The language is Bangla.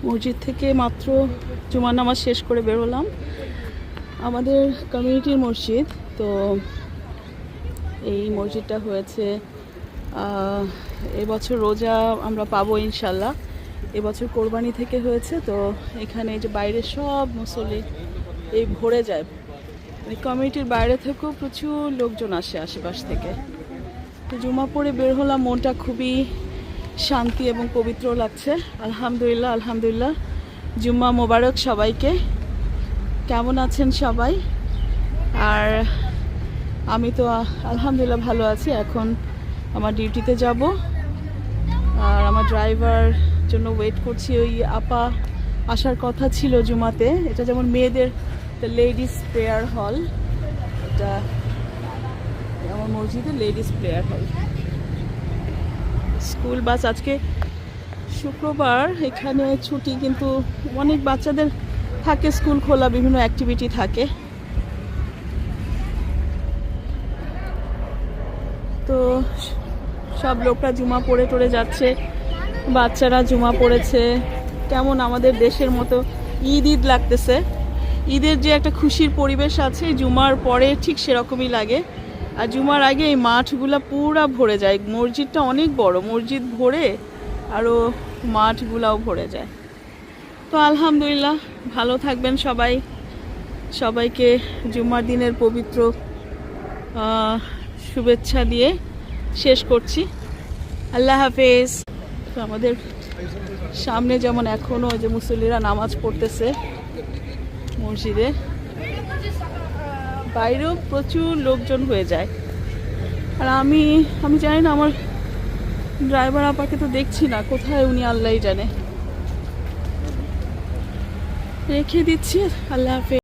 মসজিদ থেকে মাত্র জুমার নামাজ শেষ করে বের হলাম। আমাদের কমিউনিটির মসজিদ, তো এই মসজিদটা হয়েছে এবছর রোজা আমরা পাবো ইনশাল্লাহ। এবছর কোরবানি থেকে হয়েছে, তো এখানে যে বাইরে সব মুসল্লি এই ভরে যায়, কমিউনিটির বাইরে থেকেও প্রচুর লোকজন আসে আশেপাশ থেকে। তো জুমা পড়ে বের হলাম, মনটা খুবই শান্তি এবং পবিত্র লাগছে। আলহামদুলিল্লাহ আলহামদুলিল্লাহ। জুম্মা মোবারক সবাইকে। কেমন আছেন সবাই? আর আমি তো আলহামদুলিল্লাহ ভালো আছি। এখন আমার ডিউটিতে যাব, আর আমার ড্রাইভার জন্য ওয়েট করছি। ওই আপা আসার কথা ছিল জুমাতে। এটা যেমন মেয়েদের লেডিস প্রেয়ার হল, এটা আমার মসজিদের লেডিস প্রেয়ার হল। স্কুল বাস আজকে শুক্রবার, এখানে ছুটি, কিন্তু অনেক বাচ্চাদের থাকে স্কুল খোলা, বিভিন্ন অ্যাক্টিভিটি থাকে। তো সব লোকরা জুমা পড়ে টড়ে যাচ্ছে, বাচ্চারা জুমা পড়েছে। কেমন আমাদের দেশের মতো ঈদ ঈদ লাগতেছে। ঈদের যে একটা খুশির পরিবেশ আছে, জুমার পরে ঠিক সেরকমই লাগে। আর জুমার আগে এই মাঠগুলা পুরা ভরে যায়। মসজিদটা অনেক বড়, মসজিদ ভরে আরও মাঠগুলাও ভরে যায়। তো আলহামদুলিল্লাহ, ভালো থাকবেন সবাই। সবাইকে জুমার দিনের পবিত্র শুভেচ্ছা দিয়ে শেষ করছি। আল্লাহ হাফেজ। তো আমাদের সামনে যেমন এখনও যে মুসল্লিরা নামাজ পড়তেছে মসজিদে, বাইরেও প্রচুর লোকজন হয়ে যায়। আর আমি জানি না, আমার ড্রাইভার আপাকে তো দেখছি না, কোথায় উনি আল্লাহই জানে। রেখে দিচ্ছি। আল্লাহ হাফেজ।